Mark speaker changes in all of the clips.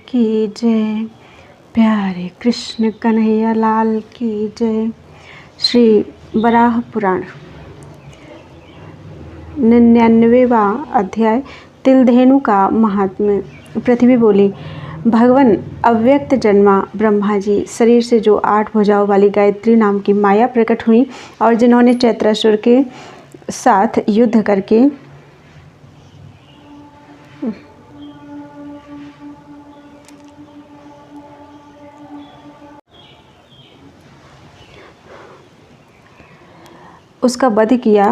Speaker 1: की जय। प्यारे कृष्ण कन्हैया लाल की जय। श्री वराह पुराण 99वां अध्याय तिलधेनु का महात्म्य। पृथ्वी बोली, भगवान अव्यक्त जन्मा ब्रह्मा जी शरीर से जो 8 भुजाओं वाली गायत्री नाम की माया प्रकट हुई और जिन्होंने चैत्रासुर के साथ युद्ध करके उसका वध किया,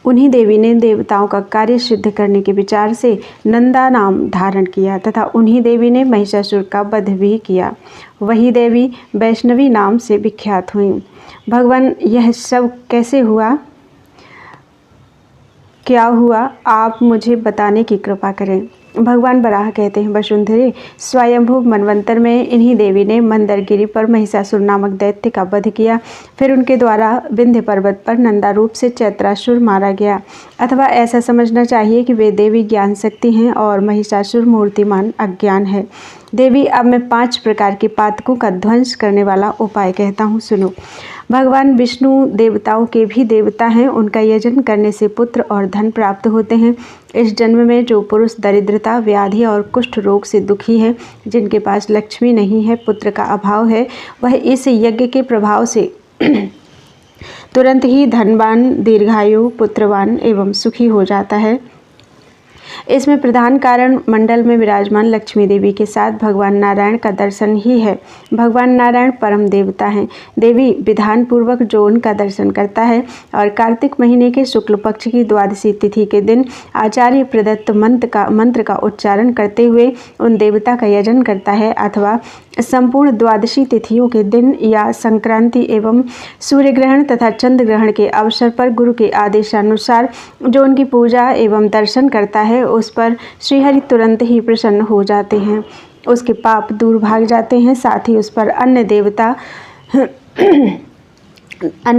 Speaker 1: उन्हीं देवी ने देवताओं का कार्य सिद्ध करने के विचार से नंदा नाम धारण किया तथा उन्हीं देवी ने महिषासुर का वध भी किया। वही देवी वैष्णवी नाम से विख्यात हुई। भगवान, यह सब कैसे हुआ, क्या हुआ, आप मुझे बताने की कृपा करें। भगवान बराह कहते हैं, वसुंधरे, स्वयंभू मनवंतर में इन्हीं देवी ने मंदरगिरी पर महिषासुर नामक दैत्य का वध किया। फिर उनके द्वारा विंध्य पर्वत पर नंदा रूप से चैत्रासुर मारा गया। अथवा ऐसा समझना चाहिए कि वे देवी ज्ञान शक्ति हैं और महिषासुर मूर्तिमान अज्ञान है। देवी, अब मैं 5 प्रकार के पातकों का ध्वंस करने वाला उपाय कहता हूँ, सुनो। भगवान विष्णु देवताओं के भी देवता हैं। उनका यजन करने से पुत्र और धन प्राप्त होते हैं। इस जन्म में जो पुरुष दरिद्रता, व्याधि और कुष्ठ रोग से दुखी है, जिनके पास लक्ष्मी नहीं है, पुत्र का अभाव है, वह इस यज्ञ के प्रभाव से तुरंत ही धनवान, दीर्घायु, पुत्रवान एवं सुखी हो जाता है। इसमें प्रधान कारण मंडल में विराजमान लक्ष्मी देवी के साथ भगवान नारायण का दर्शन ही है। भगवान नारायण परम देवता हैं। देवी विधान पूर्वक जो उनका दर्शन करता है और कार्तिक महीने के शुक्ल पक्ष की द्वादशी तिथि के दिन आचार्य प्रदत्त मंत्र का उच्चारण करते हुए उन देवता का यजन करता है, अथवा संपूर्ण द्वादशी तिथियों के दिन या संक्रांति एवं सूर्य ग्रहण तथा चंद्र ग्रहण के अवसर पर गुरु के आदेशानुसार जो उनकी पूजा एवं दर्शन करता है, उस पर श्रीहरि तुरंत ही प्रसन्न हो जाते हैं। उसके पाप दूर भाग जाते हैं। साथ ही उस पर अन्य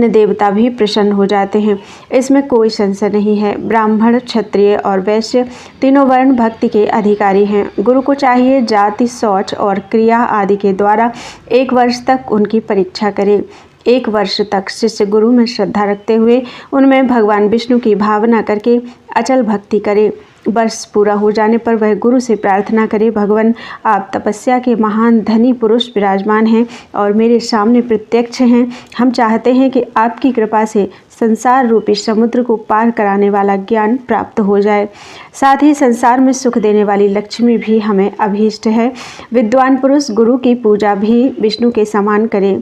Speaker 1: देवता भी प्रसन्न हो जाते हैं। इसमें कोई संशय नहीं है। ब्राह्मण, क्षत्रिय और वैश्य तीनों वर्ण भक्ति के अधिकारी हैं। गुरु को चाहिए जाति, शौच और क्रिया आदि के द्वारा 1 वर्ष तक उनकी परीक्षा करे। 1 वर्ष तक शिष्य गुरु में श्रद्धा रखते हुए उनमें भगवान विष्णु की भावना करके अचल भक्ति करे। वर्ष पूरा हो जाने पर वह गुरु से प्रार्थना करे, भगवान, आप तपस्या के महान धनी पुरुष विराजमान हैं और मेरे सामने प्रत्यक्ष हैं। हम चाहते हैं कि आपकी कृपा से संसार रूपी समुद्र को पार कराने वाला ज्ञान प्राप्त हो जाए। साथ ही संसार में सुख देने वाली लक्ष्मी भी हमें अभीष्ट है। विद्वान पुरुष गुरु की पूजा भी विष्णु के समान करे।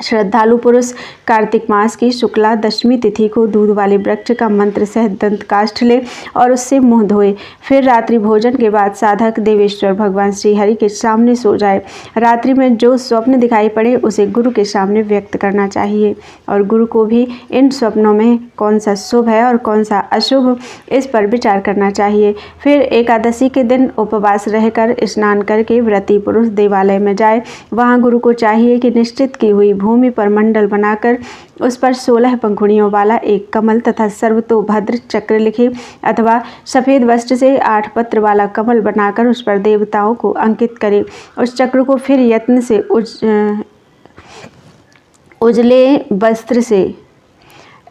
Speaker 1: श्रद्धालु पुरुष कार्तिक मास की शुक्ला दशमी तिथि को दूध वाले वृक्ष का मंत्र सहित दंत काष्ठ ले और उससे मुंह धोए। फिर रात्रि भोजन के बाद साधक देवेश्वर भगवान श्री हरि के सामने सो जाए। रात्रि में जो स्वप्न दिखाई पड़े उसे गुरु के सामने व्यक्त करना चाहिए और गुरु को भी इन स्वप्नों में कौन सा शुभ है और कौन सा अशुभ, इस पर विचार करना चाहिए। फिर एकादशी के दिन उपवास रहकर स्नान करके व्रती पुरुष देवालय में जाए। वहाँ गुरु को चाहिए कि निश्चित की हुई भूमि पर मंडल बनाकर उस पर 16 पंखुड़ियों वाला एक कमल तथा सर्वतोभद्र चक्र लिखे, अथवा सफ़ेद वस्त्र से 8 पत्र वाला कमल बनाकर उस पर देवताओं को अंकित करे। उस चक्र को फिर यत्न से उजले वस्त्र से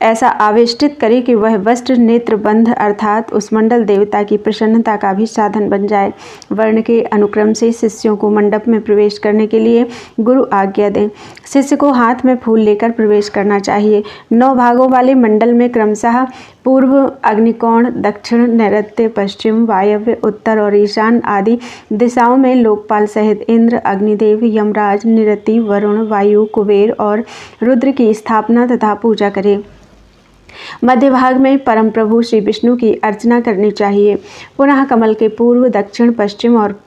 Speaker 1: ऐसा आवेष्टित करे कि वह वस्त्र नेत्रबंध अर्थात उस मंडल देवता की प्रसन्नता का भी साधन बन जाए। वर्ण के अनुक्रम से शिष्यों को मंडप में प्रवेश करने के लिए गुरु आज्ञा दें। शिष्य को हाथ में फूल लेकर प्रवेश करना चाहिए। 9 भागों वाले मंडल में क्रमशः पूर्व, अग्निकोण, दक्षिण, नैऋत्य, पश्चिम, वायव्य, उत्तर और ईशान आदि दिशाओं में लोकपाल सहित इंद्र, अग्निदेव, यमराज, निरति, वरुण, वायु, कुबेर और रुद्र की स्थापना तथा पूजा करें। मध्य भाग में परम प्रभु श्री विष्णु की अर्चना करनी चाहिए। पुनः कमल के पूर्व, दक्षिण, पश्चिम और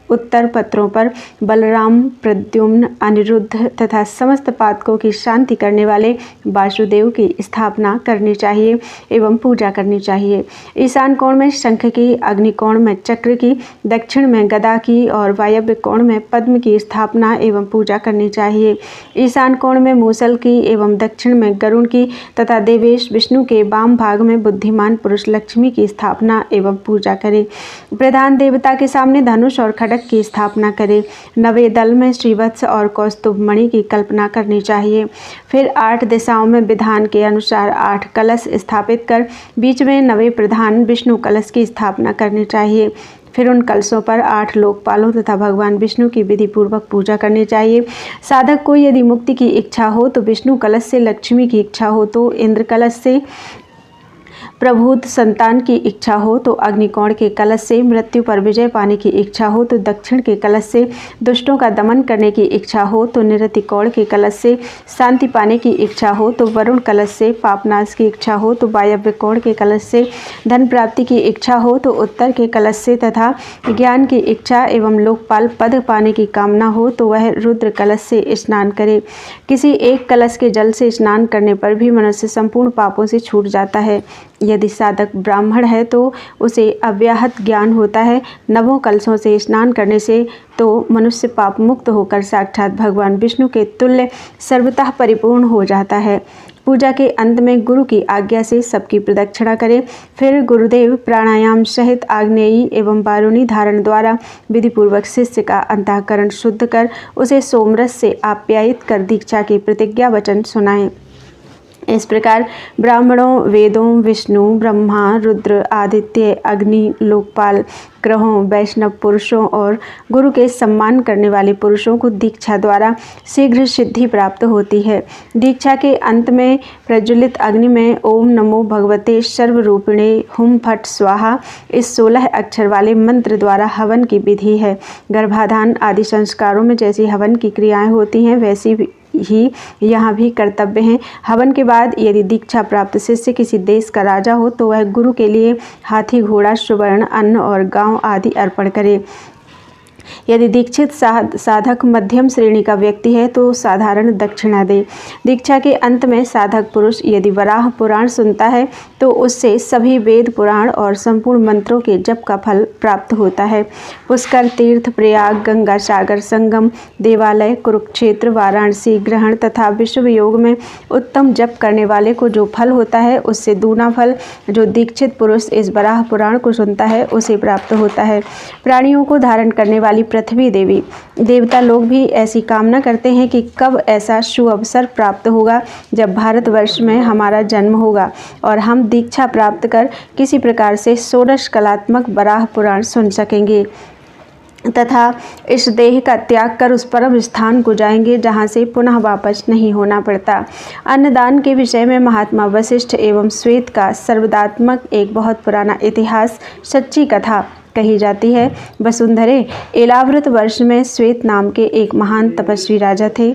Speaker 1: उत्तर पत्रों पर बलराम, प्रद्युम्न, अनिरुद्ध तथा समस्त पातकों की शांति करने वाले वासुदेव की स्थापना करनी चाहिए एवं पूजा करनी चाहिए। ईशान कोण में शंख की, अग्निकोण में चक्र की, दक्षिण में गदा की और वायव्य कोण में पद्म की स्थापना एवं पूजा करनी चाहिए। ईशान कोण में मूसल की एवं दक्षिण में गरुण की तथा देवेश विष्णु के वाम भाग में बुद्धिमान पुरुष लक्ष्मी की स्थापना एवं पूजा करें। प्रधान देवता के सामने धनुष और खड्ग तारक की स्थापना करें। नवे दल में श्रीवत्स और कौस्तुभ मणि की कल्पना करनी चाहिए। फिर 8 दिशाओं में विधान के अनुसार 8 कलश स्थापित कर बीच में नवे प्रधान विष्णु कलश की स्थापना करनी चाहिए। फिर उन कलशों पर 8 लोकपालों तथा भगवान विष्णु की विधि पूर्वक पूजा करनी चाहिए। साधक को यदि मुक्ति की इच्छा हो तो विष्णु कलश से, लक्ष्मी की इच्छा हो तो इंद्र कलश से, प्रभूत संतान की इच्छा हो तो अग्निकोण के कलश से, मृत्यु पर विजय पाने की इच्छा हो तो दक्षिण के कलश से, दुष्टों का दमन करने की इच्छा हो तो निरतिकोण के कलश से, शांति पाने की इच्छा हो तो वरुण कलश से, पापनाश की इच्छा हो तो वायव्य कोण के कलश से, धन प्राप्ति की इच्छा हो तो उत्तर के कलश से तथा ज्ञान की इच्छा एवं लोकपाल पद पाने की कामना हो तो वह रुद्र कलश से स्नान करे। किसी एक कलश के जल से स्नान करने पर भी मनुष्य संपूर्ण पापों से छूट जाता है। यदि साधक ब्राह्मण है तो उसे अव्याहत ज्ञान होता है। नवों कलशों से स्नान करने से तो मनुष्य पाप मुक्त होकर साक्षात भगवान विष्णु के तुल्य सर्वतः परिपूर्ण हो जाता है। पूजा के अंत में गुरु की आज्ञा से सबकी प्रदक्षिणा करें। फिर गुरुदेव प्राणायाम सहित आग्नेयी एवं बारूणी धारण द्वारा विधिपूर्वक शिष्य का अंतःकरण शुद्ध कर उसे सोमरस से आप्यायित कर दीक्षा के प्रतिज्ञा वचन सुनाएं। इस प्रकार ब्राह्मणों, वेदों, विष्णु, ब्रह्मा, रुद्र, आदित्य, अग्नि, लोकपाल, ग्रहों, वैष्णव पुरुषों और गुरु के सम्मान करने वाले पुरुषों को दीक्षा द्वारा शीघ्र सिद्धि प्राप्त होती है। दीक्षा के अंत में प्रज्वलित अग्नि में ओम नमो भगवते सर्वरूपिणे हुम फट स्वाहा इस 16 अक्षर वाले मंत्र द्वारा हवन की विधि है। गर्भाधान आदि संस्कारों में जैसी हवन की क्रियाएं होती हैं वैसी ही यहाँ भी कर्तव्य हैं। हवन के बाद यदि दीक्षा प्राप्त शिष्य किसी देश का राजा हो तो वह गुरु के लिए हाथी, घोड़ा, सुवर्ण, अन्न और गांव आदि अर्पण करे। यदि दीक्षित साधक मध्यम श्रेणी का व्यक्ति है तो साधारण दक्षिणा दे। दीक्षा के अंत में साधक पुरुष यदि वराह पुराण सुनता है तो उससे सभी वेद पुराण और संपूर्ण मंत्रों के जप का फल प्राप्त होता है। पुष्कर, तीर्थ, प्रयाग, गंगा सागर संगम, देवालय, कुरुक्षेत्र, वाराणसी ग्रहण तथा विश्व योग में उत्तम जप करने वाले को जो फल होता है उससे दूना फल जो दीक्षित पुरुष इस वराह पुराण को सुनता है उसे प्राप्त होता है। प्राणियों को धारण करने वाली पृथ्वी देवी, देवता लोग भी ऐसी कामना करते हैं कि कब ऐसा शुभ अवसर प्राप्त होगा जब भारतवर्ष में हमारा जन्म होगा और हम दीक्षा प्राप्त कर किसी प्रकार से षोडश कलात्मक वराह पुराण सुन सकेंगे तथा इस देह का त्याग कर उस परम स्थान को जाएंगे जहाँ से पुनः वापस नहीं होना पड़ता। अन्नदान के विषय में महात्मा वशिष्ठ एवं श्वेत का सर्वदात्मक एक बहुत पुराना इतिहास, सच्ची कथा कही जाती है। वसुंधरे एलावृत वर्ष में श्वेत नाम के एक महान तपस्वी राजा थे।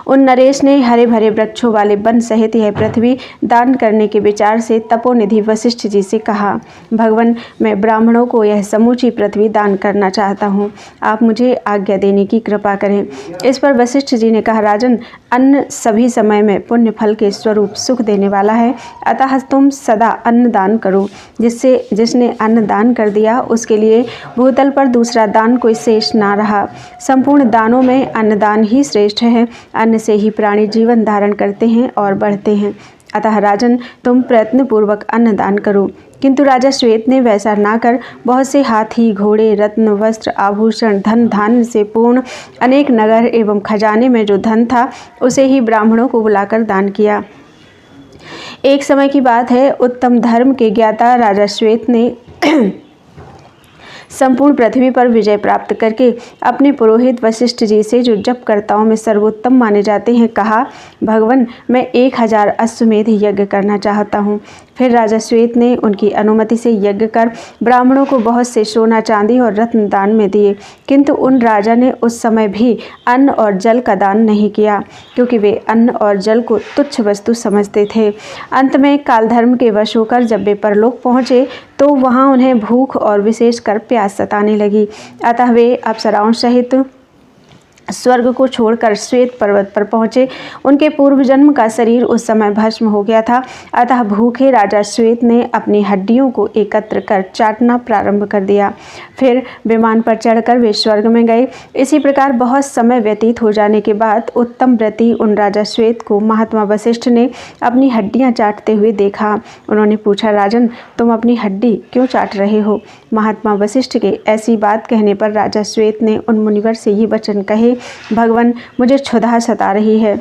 Speaker 1: उन नरेश ने हरे भरे वृक्षों वाले वन सहित यह पृथ्वी दान करने के विचार से तपोनिधि वशिष्ठ जी से कहा, भगवान, मैं ब्राह्मणों को यह समूची पृथ्वी दान करना चाहता हूँ, आप मुझे आज्ञा देने की कृपा करें। इस पर वशिष्ठ जी ने कहा, राजन, अन्न सभी समय में पुण्य फल के स्वरूप सुख देने वाला है, अतः तुम सदा अन्न दान करो। जिसने अन्न दान कर दिया उसके लिए भूतल पर दूसरा दान कोई शेष ना रहा। संपूर्ण दानों में अन्नदान ही श्रेष्ठ है। अन्न से ही प्राणी जीवन धारण करते हैं और बढ़ते हैं। अतः राजन, तुम प्रयत्न पूर्वक अन्न दान करो। किंतु राजा श्वेत ने वैसा ना कर बहुत से हाथी, घोड़े, रत्न, वस्त्र, आभूषण, धन धान्य से पूर्ण अनेक नगर एवं खजाने में जो धन था उसे ही ब्राह्मणों को बुलाकर दान किया। एक समय की बात है, उत्तम धर्म के ज्ञाता राजा श्वेत ने संपूर्ण पृथ्वी पर विजय प्राप्त करके अपने पुरोहित वशिष्ठ जी से, जो जपकर्ताओं में सर्वोत्तम माने जाते हैं, कहा, भगवान, मैं 1000 अश्वमेध यज्ञ करना चाहता हूँ। फिर राजा श्वेत ने उनकी अनुमति से यज्ञ कर ब्राह्मणों को बहुत से सोना, चांदी और रत्न दान में दिए। किंतु उन राजा ने उस समय भी अन्न और जल का दान नहीं किया, क्योंकि वे अन्न और जल को तुच्छ वस्तु समझते थे। अंत में कालधर्म के वश होकर जब वे परलोक पहुँचे तो वहाँ उन्हें भूख और विशेषकर प्यास सताने लगी। अतः वे अप्सराओं सहित स्वर्ग को छोड़कर श्वेत पर्वत पर पहुँचे। उनके पूर्व जन्म का शरीर उस समय भस्म हो गया था, अतः भूखे राजा श्वेत ने अपनी हड्डियों को एकत्र कर चाटना प्रारंभ कर दिया। फिर विमान पर चढ़कर वे स्वर्ग में गए। इसी प्रकार बहुत समय व्यतीत हो जाने के बाद उत्तम व्रती उन राजा श्वेत को महात्मा वशिष्ठ ने अपनी हड्डियां चाटते हुए देखा। उन्होंने पूछा, राजन, तुम अपनी हड्डी क्यों चाट रहे हो? महात्मा वशिष्ठ के ऐसी बात कहने पर राजा श्वेत ने उन मुनिवर से ये वचन कहे, भगवान, मुझे क्षुधा सता रही है।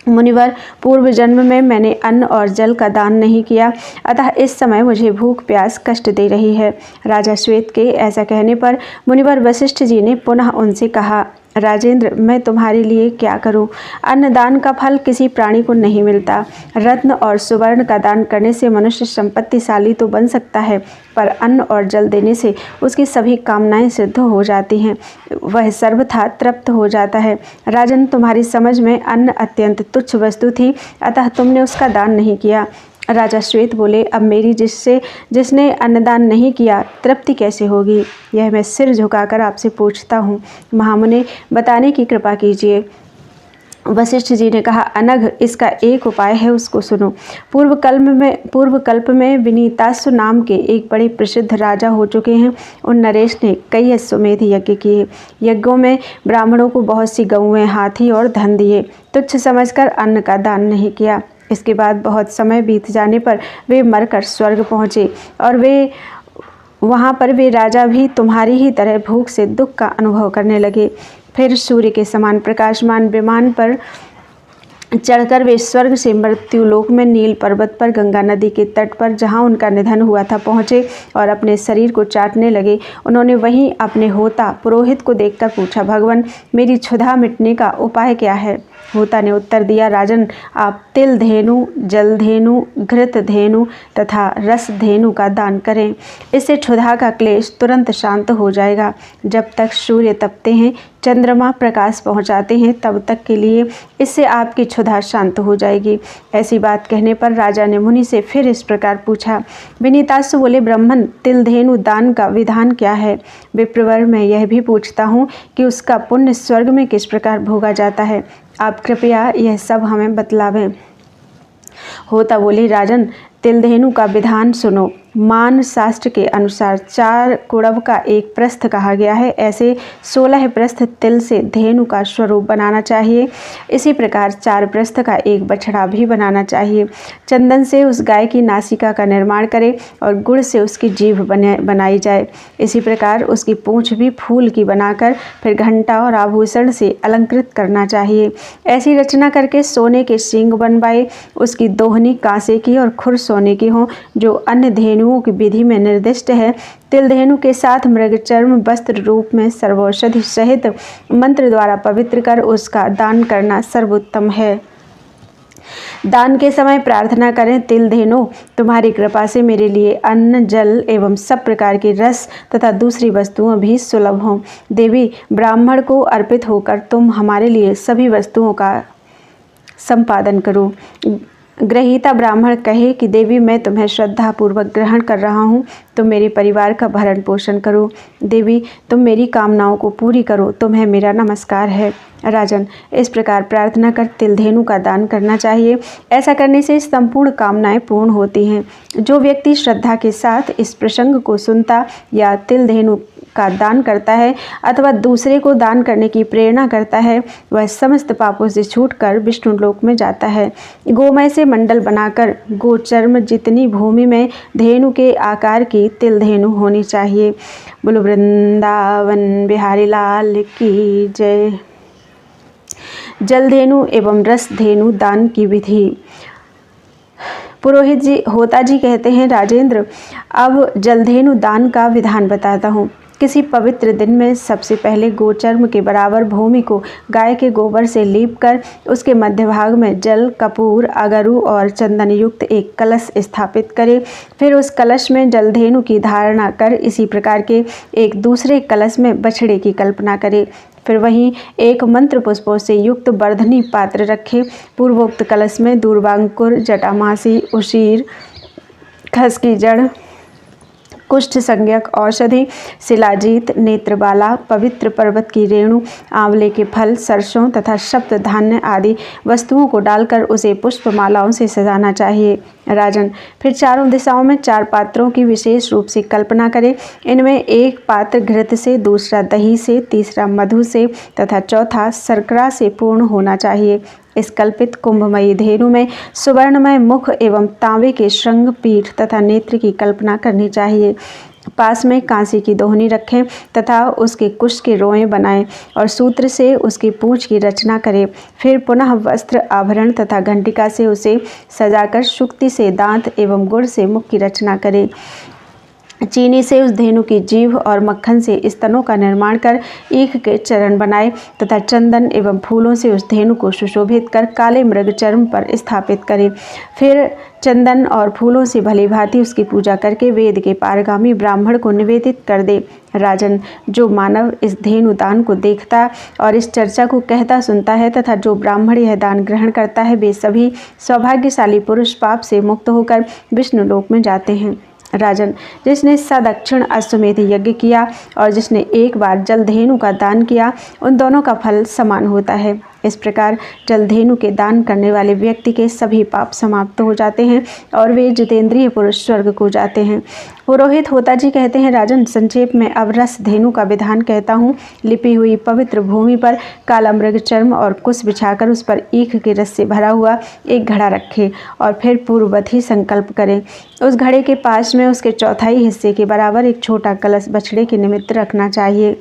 Speaker 1: मुनिवर, पूर्व जन्म में मैंने अन्न और जल का दान नहीं किया, अतः इस समय मुझे भूख प्यास कष्ट दे रही है। राजा श्वेत के ऐसा कहने पर मुनिवर वशिष्ठ जी ने पुनः उनसे कहा, राजेंद्र, मैं तुम्हारे लिए क्या करूं? अन्नदान का फल किसी प्राणी को नहीं मिलता। रत्न और सुवर्ण का दान करने से मनुष्य संपत्तिशाली तो बन सकता है, पर अन्न और जल देने से उसकी सभी कामनाएं सिद्ध हो जाती हैं। वह सर्वथा तृप्त हो जाता है। राजन, तुम्हारी समझ में अन्न अत्यंत तुच्छ वस्तु थी, अतः तुमने उसका दान नहीं किया। राजा श्वेत बोले, अब मेरी जिसने अन्नदान नहीं किया तृप्ति कैसे होगी? यह मैं सिर झुकाकर आपसे पूछता हूँ। महामुने, बताने की कृपा कीजिए। वशिष्ठ जी ने कहा, अनघ, इसका एक उपाय है, उसको सुनो। पूर्व कल्प में विनीतासु नाम के एक बड़े प्रसिद्ध राजा हो चुके हैं। उन नरेश ने कई अश्वमेध यज्ञ किए। यज्ञों में ब्राह्मणों को बहुत सी गऊएं, हाथी और धन दिए। तुच्छ समझकर अन्न का दान नहीं किया। इसके बाद बहुत समय बीत जाने पर वे मरकर स्वर्ग पहुँचे और वहाँ पर वे राजा भी तुम्हारी ही तरह भूख से दुख का अनुभव करने लगे। फिर सूर्य के समान प्रकाशमान विमान पर चढ़कर वे स्वर्ग से मृत्युलोक में नील पर्वत पर गंगा नदी के तट पर, जहाँ उनका निधन हुआ था, पहुँचे और अपने शरीर को चाटने लगे। उन्होंने वहीं अपने होता पुरोहित को देखकर पूछा, भगवान, मेरी क्षुधा मिटने का उपाय क्या है? होता ने उत्तर दिया, राजन, आप तिल धेनु, जल धेनु, घृत धेनु तथा रस धेनु का दान करें। इससे क्षुधा का क्लेश तुरंत शांत हो जाएगा। जब तक सूर्य तपते हैं, चंद्रमा प्रकाश पहुंचाते हैं, तब तक के लिए इससे आपकी क्षुधा शांत हो जाएगी। ऐसी बात कहने पर राजा ने मुनि से फिर इस प्रकार पूछा। विनीतासु बोले, ब्राह्मण, तिल धेनु दान का विधान क्या है? विप्रवर, मैं यह भी पूछता हूँ कि उसका पुण्य स्वर्ग में किस प्रकार भोगा जाता है? आप कृपया यह सब हमें बतलावें। होता बोले, राजन, तिल धेनु का विधान सुनो। मान शास्त्र के अनुसार 4 कुड़व का एक प्रस्थ कहा गया है। ऐसे 16 प्रस्थ तिल से धेनु का स्वरूप बनाना चाहिए। इसी प्रकार 4 प्रस्थ का एक बछड़ा भी बनाना चाहिए। चंदन से उस गाय की नासिका का निर्माण करें और गुड़ से उसकी जीभ बनाई जाए। इसी प्रकार उसकी पूंछ भी फूल की बनाकर फिर घंटा और आभूषण से अलंकृत करना चाहिए। ऐसी रचना करके सोने के सींग बनवाए। उसकी दोहनी कांसे की और खुर सोने की हो, जो अन्य धेनुओं की विधि में निर्दिष्ट है। तिल धेनु के साथ मृग चर्म वस्त्र रूप में सर्वौषधि सहित मंत्र द्वारा पवित्र कर उसका दान करना सर्वोत्तम है। दान के समय प्रार्थना करें, तिल धेनु, तुम्हारी कृपा से मेरे लिए अन्न, जल एवं सब प्रकार के रस तथा दूसरी वस्तुएं भी सुलभ हों। देवी, ब्राह्मण को अर्पित होकर तुम हमारे लिए सभी वस्तुओं का संपादन करो। ग्रहीता ब्राह्मण कहे कि देवी, मैं तुम्हें श्रद्धा पूर्वक ग्रहण कर रहा हूँ, तुम मेरे परिवार का भरण पोषण करो। देवी, तुम मेरी कामनाओं को पूरी करो, तुम्हें मेरा नमस्कार है। राजन, इस प्रकार प्रार्थना कर तिल धेनु का दान करना चाहिए। ऐसा करने से संपूर्ण कामनाएं पूर्ण होती हैं। जो व्यक्ति श्रद्धा के साथ इस प्रसंग को सुनता या तिल धेनु का दान करता है अथवा दूसरे को दान करने की प्रेरणा करता है, वह समस्त पापों से छूटकर विष्णु लोक में जाता है। गोमय से मंडल बनाकर गोचर्म जितनी भूमि में धेनु के आकार की तिल धेनु होनी चाहिए। बोलो वृंदावन बिहारी लाल की जय। जल धेनु एवं रस धेनु दान की विधि। पुरोहित जी होता जी कहते हैं, राजेंद्र, अब जलधेनु दान का विधान बताता हूँ। किसी पवित्र दिन में सबसे पहले गोचर्म के बराबर भूमि को गाय के गोबर से लीप कर उसके मध्य भाग में जल, कपूर, अगरू और चंदन युक्त एक कलश स्थापित करें। फिर उस कलश में जलधेनु की धारणा कर इसी प्रकार के एक दूसरे कलश में बछड़े की कल्पना करें। फिर वहीं एक मंत्र पुष्पों से युक्त वर्धनी पात्र रखें। पूर्वोक्त कलश में दूर्वांकुर, जटामासी, उशीर, खस की जड़, कुष्ठ संज्ञक औषधि, शिलाजीत, नेत्रबाला, पवित्र पर्वत की रेणु, आंवले के फल, सरसों तथा सप्त धान्य आदि वस्तुओं को डालकर उसे पुष्पमालाओं से सजाना चाहिए। राजन, फिर चारों दिशाओं में 4 पात्रों की विशेष रूप से कल्पना करें। इनमें एक पात्र घृत से, दूसरा दही से, तीसरा मधु से तथा चौथा शर्करा से पूर्ण होना चाहिए। इस कल्पित कुंभमयी धेनु में सुवर्णमय मुख एवं तांबे के श्रृंग, पीठ तथा नेत्र की कल्पना करनी चाहिए। पास में कांसी की दोहनी रखें तथा उसके कुश के रोएं बनाएं और सूत्र से उसकी पूंछ की रचना करें। फिर पुनः वस्त्र, आभरण तथा घंटिका से उसे सजाकर शुक्ति से दांत एवं गुड़ से मुख की रचना करें। चीनी से उस धेनु की जीभ और मक्खन से स्तनों का निर्माण कर ईख के चरण बनाए तथा चंदन एवं फूलों से उस धेनु को सुशोभित कर काले मृग चर्म पर स्थापित करें। फिर चंदन और फूलों से भली भांति उसकी पूजा करके वेद के पारगामी ब्राह्मण को निवेदित कर दे। राजन, जो मानव इस धेनु दान को देखता और इस चर्चा को कहता सुनता है तथा जो ब्राह्मण यह दान ग्रहण करता है, वे सभी सौभाग्यशाली पुरुष पाप से मुक्त होकर विष्णु लोक में जाते हैं। राजन, जिसने सदक्षिण अश्वमेध यज्ञ किया और जिसने एक बार जलधेनु का दान किया, उन दोनों का फल समान होता है। इस प्रकार जलधेनु के दान करने वाले व्यक्ति के सभी पाप समाप्त हो जाते हैं और वे जितेंद्रिय पुरुष स्वर्ग को जाते हैं। पुरोहित होताजी कहते हैं, राजन, संक्षेप में अब रस धेनु का विधान कहता हूँ। लिपि हुई पवित्र भूमि पर काला मृग चर्म और कुश बिछाकर उस पर ईख के रस से भरा हुआ एक घड़ा रखे और फिर पूर्ववत ही संकल्प करें। उस घड़े के पास में उसके चौथाई हिस्से के बराबर एक छोटा कलश बछड़े के निमित्त रखना चाहिए।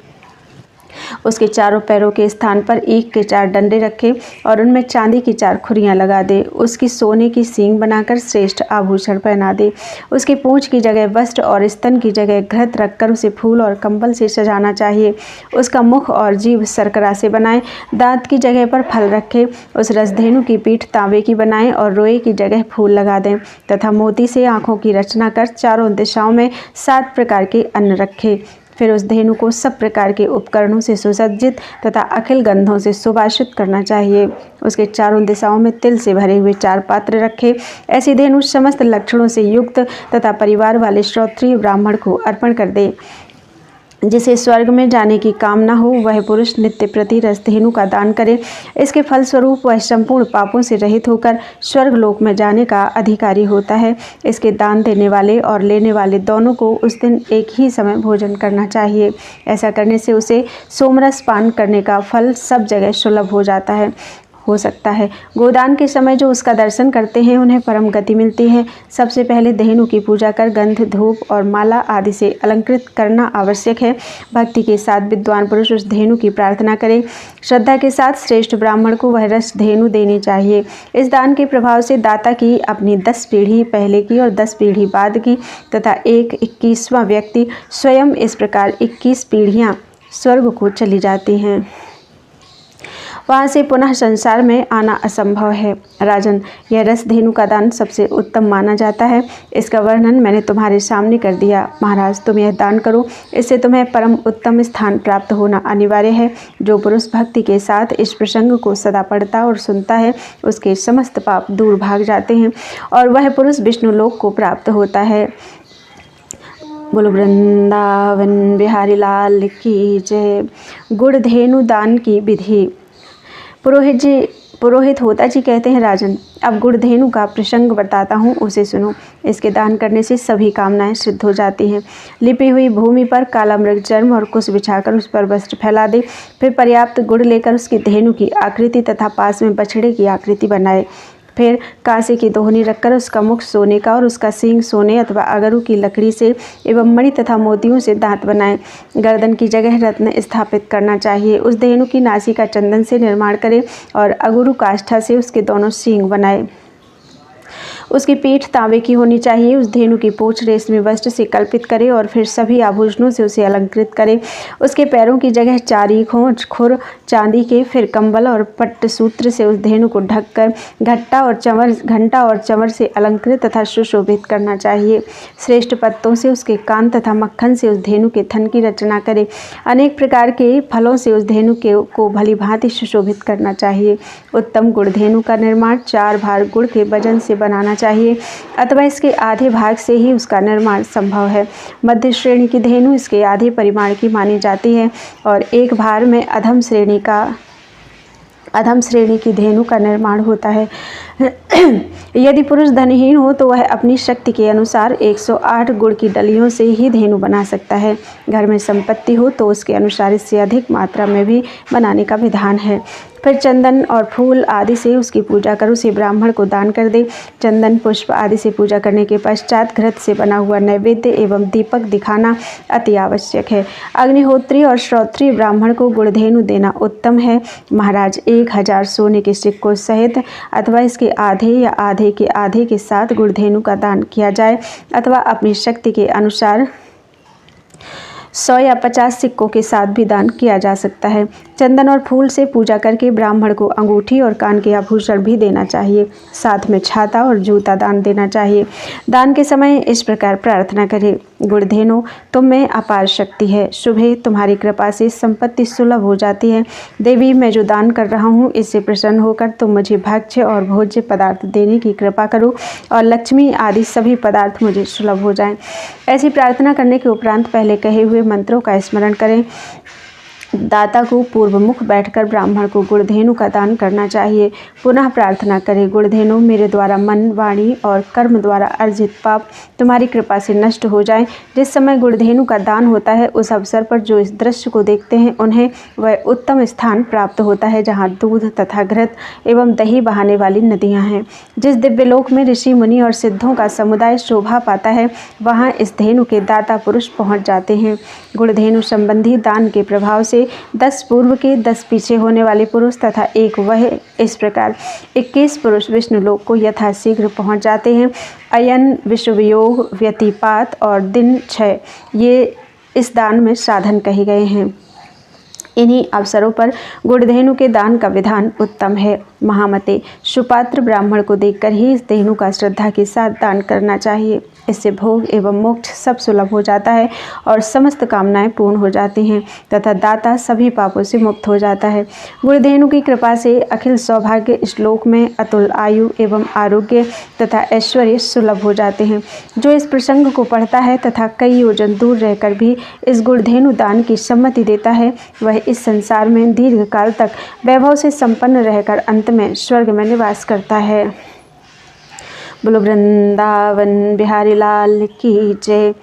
Speaker 1: उसके चारों पैरों के स्थान पर ईख के 4 डंडे रखे और उनमें चांदी की 4 खुरियां लगा दे। उसकी सोने की सींग बनाकर श्रेष्ठ आभूषण पहना दे। उसकी पूंछ की जगह वस्त्र और स्तन की जगह घृत रखकर उसे फूल और कंबल से सजाना चाहिए। उसका मुख और जीभ शर्करा से बनाएं। दांत की जगह पर फल रखे। उस रसधेनु की पीठ तांबे की बनाएं और रोए की जगह फूल लगा दें तथा मोती से आँखों की रचना कर चारों दिशाओं में 7 प्रकार के अन्न रखे। फिर उस धेनु को सब प्रकार के उपकरणों से सुसज्जित तथा अखिल गंधों से सुवासित करना चाहिए। उसके चारों दिशाओं में तिल से भरे हुए 4 पात्र रखे। ऐसी धेनु समस्त लक्षणों से युक्त तथा परिवार वाले श्रोत्रिय ब्राह्मण को अर्पण कर दे। जिसे स्वर्ग में जाने की कामना हो, वह पुरुष नित्य प्रति रसधेनु का दान करे। इसके फलस्वरूप वह संपूर्ण पापों से रहित होकर स्वर्ग लोक में जाने का अधिकारी होता है। इसके दान देने वाले और लेने वाले दोनों को उस दिन एक ही समय भोजन करना चाहिए। ऐसा करने से उसे सोमरस पान करने का फल सब जगह सुलभ हो सकता है। गोदान के समय जो उसका दर्शन करते हैं, उन्हें परम गति मिलती है। सबसे पहले धेनु की पूजा कर गंध, धूप और माला आदि से अलंकृत करना आवश्यक है। भक्ति के साथ विद्वान पुरुष उस धेनु की प्रार्थना करे। श्रद्धा के साथ श्रेष्ठ ब्राह्मण को वह रस धेनु देनी चाहिए। इस दान के प्रभाव से दाता की अपनी 10 पीढ़ी पहले की और 10 पीढ़ी बाद की तथा एक 21वां व्यक्ति स्वयं, इस प्रकार 21 पीढ़ियाँ स्वर्ग को चली जाती हैं। वहाँ से पुनः संसार में आना असंभव है। राजन, यह रसधेनु का दान सबसे उत्तम माना जाता है। इसका वर्णन मैंने तुम्हारे सामने कर दिया। महाराज, तुम यह दान करो, इससे तुम्हें परम उत्तम स्थान प्राप्त होना अनिवार्य है। जो पुरुष भक्ति के साथ इस प्रसंग को सदा पढ़ता और सुनता है, उसके समस्त पाप दूर भाग जाते हैं और वह पुरुष विष्णु लोक को प्राप्त होता है। बोलो वृंदावन बिहारी लाल की जय। गुड़ धेनु दान की विधि। पुरोहित होताजी कहते हैं, राजन, अब गुड़ धेनु का प्रसंग बताता हूँ, उसे सुनो। इसके दान करने से सभी कामनाएं सिद्ध हो जाती हैं। लिपि हुई भूमि पर काला मृग चर्म और कुश बिछाकर उस पर वस्त्र फैला दे। फिर पर्याप्त गुड़ लेकर उसकी धेनु की आकृति तथा पास में बछड़े की आकृति बनाए। फिर कांसे की दोहनी रखकर उसका मुख सोने का और उसका सींग सोने अथवा अगरू की लकड़ी से एवं मणि तथा मोतियों से दांत बनाएं। गर्दन की जगह रत्न स्थापित करना चाहिए। उस धेनु की नासिका चंदन से निर्माण करें और अगरू काष्ठा से उसके दोनों सींग बनाए। उसकी पीठ तांबे की होनी चाहिए। उस धेनु की पूंछ रेशमी वस्त्र से कल्पित करे और फिर सभी आभूषणों से उसे अलंकृत करे। उसके पैरों की जगह 4 ईखों खुर चांदी के, फिर कंबल और पट्ट सूत्र से उस धेनु को ढककर घंटा और चंवर से अलंकृत तथा सुशोभित करना चाहिए। श्रेष्ठ पत्तों से उसके कान तथा मक्खन से उस धेनु के थन की रचना करे। अनेक प्रकार के फलों से उस धेनु को भली भांति सुशोभित करना चाहिए। उत्तम गुड़ धेनु का निर्माण 4 भार गुड़ के वजन से बनाना चाहिए अथवा इसके आधे भाग से ही उसका निर्माण संभव है। मध्य श्रेणी की धेनु इसके आधे परिमाण की मानी जाती है और एक भार में अधम श्रेणी की धेनु का निर्माण होता है। यदि पुरुष धनहीन हो तो वह अपनी शक्ति के अनुसार 108 गुड़ की डलियों से ही धेनु बना सकता है। घर में संपत्ति हो तो उसके अनुसार इससे अधिक मात्रा में भी बनाने का विधान है। फिर चंदन और फूल आदि से उसकी पूजा कर उसे ब्राह्मण को दान कर दे। चंदन पुष्प आदि से पूजा करने के पश्चात घृत से बना हुआ नैवेद्य एवं दीपक दिखाना अति आवश्यक है। अग्निहोत्री और श्रोत्रिय ब्राह्मण को गुड़धेनु देना उत्तम है। महाराज 1000 सोने के सिक्कों सहित अथवा इसके आधे या आधे के साथ गुड़धेनु का दान किया जाए अथवा अपनी शक्ति के अनुसार 100 या 50 सिक्कों के साथ भी दान किया जा सकता है। चंदन और फूल से पूजा करके ब्राह्मण को अंगूठी और कान के आभूषण भी देना चाहिए। साथ में छाता और जूता दान देना चाहिए। दान के समय इस प्रकार प्रार्थना करें, गुड़धेनु तुम में अपार शक्ति है, शुभे तुम्हारी कृपा से संपत्ति सुलभ हो जाती है। देवी मैं जो दान कर रहा हूँ इससे प्रसन्न होकर तुम मुझे भक्ष्य और भोज्य पदार्थ देने की कृपा करो और लक्ष्मी आदि सभी पदार्थ मुझे सुलभ हो जाएं। ऐसी प्रार्थना करने के उपरांत पहले कहे हुए मंत्रों का स्मरण करें। दाता को पूर्वमुख बैठकर ब्राह्मण को गुड़धेनु का दान करना चाहिए। पुनः प्रार्थना करें, गुड़धेनु मेरे द्वारा मन, वाणी और कर्म द्वारा अर्जित पाप तुम्हारी कृपा से नष्ट हो जाएं। जिस समय गुड़धेनु का दान होता है उस अवसर पर जो इस दृश्य को देखते हैं उन्हें वह उत्तम स्थान प्राप्त होता है जहाँ दूध तथा घृत एवं दही बहाने वाली नदियाँ हैं। जिस दिव्यलोक में ऋषि मुनि और सिद्धों का समुदाय शोभा पाता है वहाँ इस धेनु के दाता पुरुष पहुँच जाते हैं। गुड़धेनु संबंधी दान के प्रभाव से 10 पूर्व के 10 पीछे होने वाले पुरुष तथा एक वह, इस प्रकार 21 पुरुष विष्णु लोक को यथाशीघ्र पहुंच जाते हैं। अयन, विषुवयोग, व्यतिपात और दिन क्षय ये इस दान में साधन कहे गए हैं। इन्हीं अवसरों पर गुड़धेनु के दान का विधान उत्तम है। महामते, सुपात्र ब्राह्मण को देखकर ही इस धेनु का श्रद्धा के साथ दान करना चाहिए। इससे भोग एवं मोक्ष सब सुलभ हो जाता है और समस्त कामनाएं पूर्ण हो जाती हैं तथा दाता सभी पापों से मुक्त हो जाता है। गुड़धेनु की कृपा से अखिल सौभाग्य इस लोक में अतुल आयु एवं आरोग्य तथा ऐश्वर्य सुलभ हो जाते हैं। जो इस प्रसंग को पढ़ता है तथा कई योजन दूर रहकर भी इस गुड़धेनु दान की सम्मति देता है वह इस संसार में दीर्घ काल तक वैभव से संपन्न रहकर अंत में स्वर्ग में निवास करता है। बोलो वृंदावन बिहारी लाल की जय।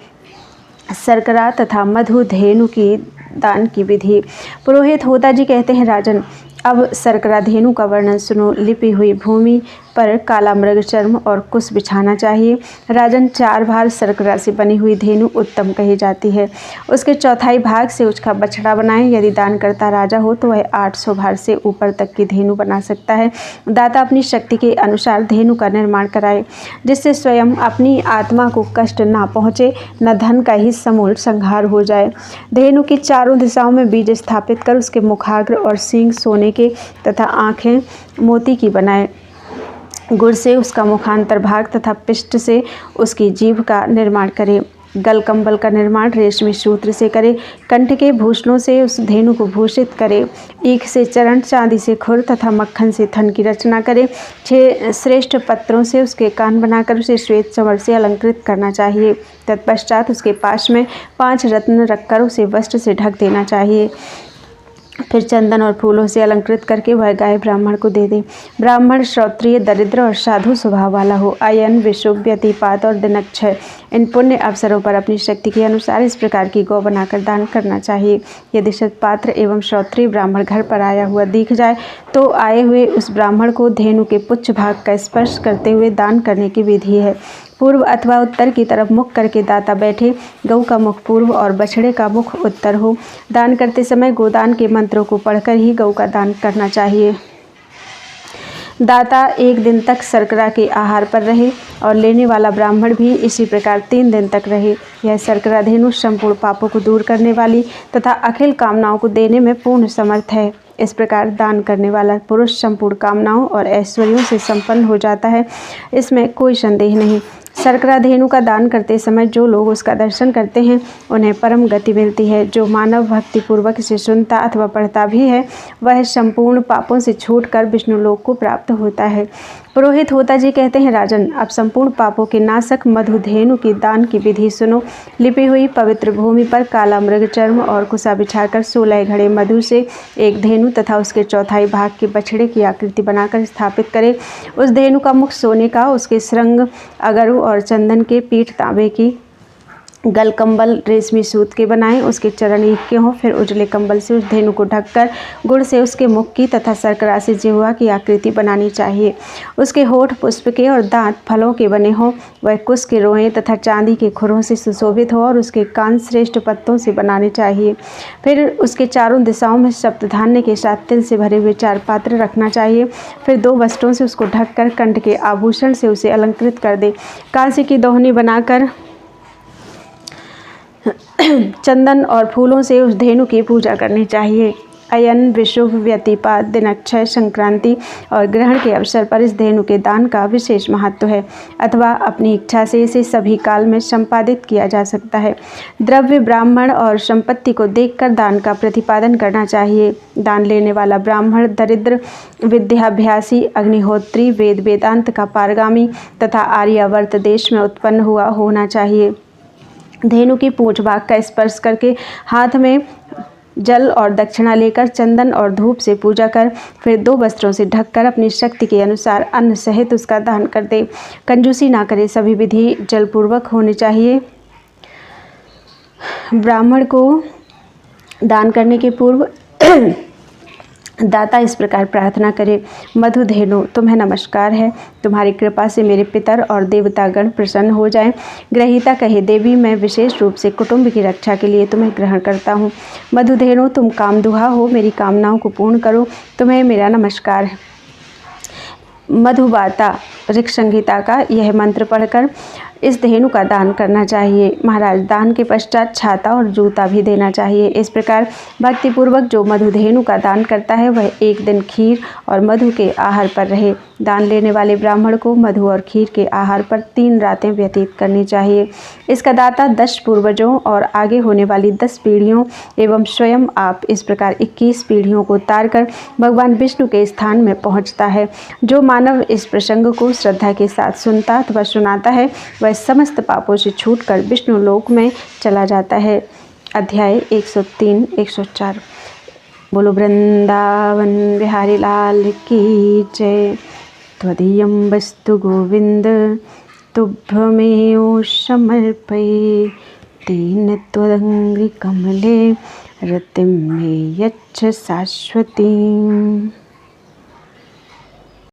Speaker 1: शर्करा तथा मधु धेनु की दान की विधि। पुरोहित होता जी कहते हैं, राजन अब शर्करा धेनु का वर्णन सुनो। लिपि हुई भूमि पर काला मृग चर्म और कुश बिछाना चाहिए। राजन 4 भार शर्करा से बनी हुई धेनु उत्तम कही जाती है। उसके चौथाई भाग से उसका बछड़ा बनाएं। यदि दान करता राजा हो तो वह 800 भार से ऊपर तक की धेनु बना सकता है। दाता अपनी शक्ति के अनुसार धेनु का निर्माण कराए जिससे स्वयं अपनी आत्मा को कष्ट ना पहुँचे, न धन का ही समूल संहार हो जाए। धेनु की चारों दिशाओं में बीज स्थापित कर उसके मुखाग्र और सींग सोने के तथा आँखें मोती की बनाए। गुड़ से उसका मुखांतर भाग तथा पिष्ट से उसकी जीभ का निर्माण करें। गल कंबल का निर्माण रेशमी सूत्र से करे। कंठ के भूषणों से उस धेनु को भूषित करे। ईख से चरण, चांदी से खुर तथा मक्खन से थन की रचना करे। 6 श्रेष्ठ पत्रों से उसके कान बनाकर उसे श्वेत चमड़ से अलंकृत करना चाहिए। तत्पश्चात उसके पास में 5 रत्न रखकर उसे वस्त्र से ढक देना चाहिए। फिर चंदन और फूलों से अलंकृत करके वह गाय ब्राह्मण को दे दे। ब्राह्मण श्रोत्रिय, दरिद्र और साधु स्वभाव वाला हो। अयन, विषुव, व्यतिपात और दिनक्षय इन पुण्य अवसरों पर अपनी शक्ति के अनुसार इस प्रकार की गौ बनाकर दान करना चाहिए। यदि सत्पात्र एवं श्रोत्रिय ब्राह्मण घर पर आया हुआ दिख जाए तो आए हुए उस ब्राह्मण को धेनु के पुच्छ भाग का स्पर्श करते हुए दान करने की विधि है। पूर्व अथवा उत्तर की तरफ मुख करके दाता बैठे। गऊ का मुख पूर्व और बछड़े का मुख उत्तर हो। दान करते समय गोदान के मंत्रों को पढ़कर ही गऊ का दान करना चाहिए। दाता 1 दिन तक शर्करा के आहार पर रहे और लेने वाला ब्राह्मण भी इसी प्रकार 3 दिन तक रहे। यह शर्करा धेनु संपूर्ण पापों को दूर करने वाली तथा अखिल कामनाओं को देने में पूर्ण समर्थ है। इस प्रकार दान करने वाला पुरुष संपूर्ण कामनाओं और ऐश्वर्यों से संपन्न हो जाता है, इसमें कोई संदेह नहीं। शर्करा धेनु का दान करते समय जो लोग उसका दर्शन करते हैं उन्हें परम गति मिलती है। जो मानव भक्तिपूर्वक इसे सुनता अथवा पढ़ता भी है वह संपूर्ण पापों से छूटकर विष्णु लोक को प्राप्त होता है। पुरोहित होता जी कहते हैं, राजन, अब संपूर्ण पापों के नाशक मधुधेनु की दान की विधि सुनो। लिपी हुई पवित्र भूमि पर काला मृग चर्म और कुसा बिछाकर 16 घड़े मधु से एक धेनु तथा उसके चौथाई भाग के बछड़े की आकृति बनाकर स्थापित करें। उस धेनु का मुख सोने का, उसके श्रृंग अगरु और चंदन के, पीठ तांबे की, गल कंबल रेशमी सूत के बनाएं। उसके चरण ईख के हों। फिर उजले कंबल से उस धेनु को ढककर गुड़ से उसके मुख की तथा शर्करा से जिह्वा की आकृति बनानी चाहिए। उसके होठ पुष्प के और दांत फलों के बने हों। वह कुश के रोएं तथा चांदी के खुरों से सुशोभित हो और उसके कान श्रेष्ठ पत्तों से बनाने चाहिए। फिर उसके चारों दिशाओं में सप्तधान्य के साथ तिल से भरे हुए 4 पात्र रखना चाहिए। फिर 2 वस्त्रों से उसको ढककर कंठ के आभूषण से उसे अलंकृत कर दे। कांसे की दोहनी बनाकर चंदन और फूलों से उस धेनु की पूजा करनी चाहिए। अयन विशुभ व्यतिपात दिनक्षय संक्रांति और ग्रहण के अवसर पर इस धेनु के दान का विशेष महत्व है, अथवा अपनी इच्छा से इसे सभी काल में संपादित किया जा सकता है। द्रव्य, ब्राह्मण और संपत्ति को देखकर दान का प्रतिपादन करना चाहिए। दान लेने वाला ब्राह्मण दरिद्र, विद्याभ्यासी, अग्निहोत्री, वेद वेदांत का पारगामी तथा आर्यावर्त देश में उत्पन्न हुआ होना चाहिए। धेनु की पूंछ भाग का स्पर्श करके हाथ में जल और दक्षिणा लेकर चंदन और धूप से पूजा कर फिर 2 वस्त्रों से ढककर अपनी शक्ति के अनुसार अन्न सहित उसका दान कर दे। कंजूसी ना करे। सभी विधि जलपूर्वक होनी चाहिए। ब्राह्मण को दान करने के पूर्व दाता इस प्रकार प्रार्थना करे, मधुधेनु, तुम्हें नमस्कार है। तुम्हारी कृपा से मेरे पितर और देवतागण प्रसन्न हो जाएं। ग्रहीता कहे, देवी, मैं विशेष रूप से कुटुंब की रक्षा के लिए तुम्हें ग्रहण करता हूँ। मधुधेनु, तुम कामदुहा हो, मेरी कामनाओं को पूर्ण करो। तुम्हें मेरा नमस्कार है। मधुबाता ऋक् संहिता का यह मंत्र पढ़कर इस धेनु का दान करना चाहिए। महाराज, दान के पश्चात छाता और जूता भी देना चाहिए। इस प्रकार भक्तिपूर्वक जो मधुधेनु का दान करता है वह एक दिन खीर और मधु के आहार पर रहे। दान लेने वाले ब्राह्मण को मधु और खीर के आहार पर 3 रातें व्यतीत करनी चाहिए। इसका दाता 10 पूर्वजों और आगे होने वाली 10 पीढ़ियों एवं स्वयं आप इस प्रकार 21 पीढ़ियों को तार कर भगवान विष्णु के स्थान में पहुँचता है। जो मानव इस प्रसंग को श्रद्धा के साथ सुनता अथवा सुनाता है वह समस्त पापों से छूटकर विष्णु लोक में चला जाता है। अध्याय 103-104। बोलो वृंदावन बिहारी लाल की जय। त्वदीयं वस्तु गोविंद तुभ्यमेव समर्पये। तेन त्वदङ्घ्रि कमले रतिं मे यच्छ शाश्वतीम्।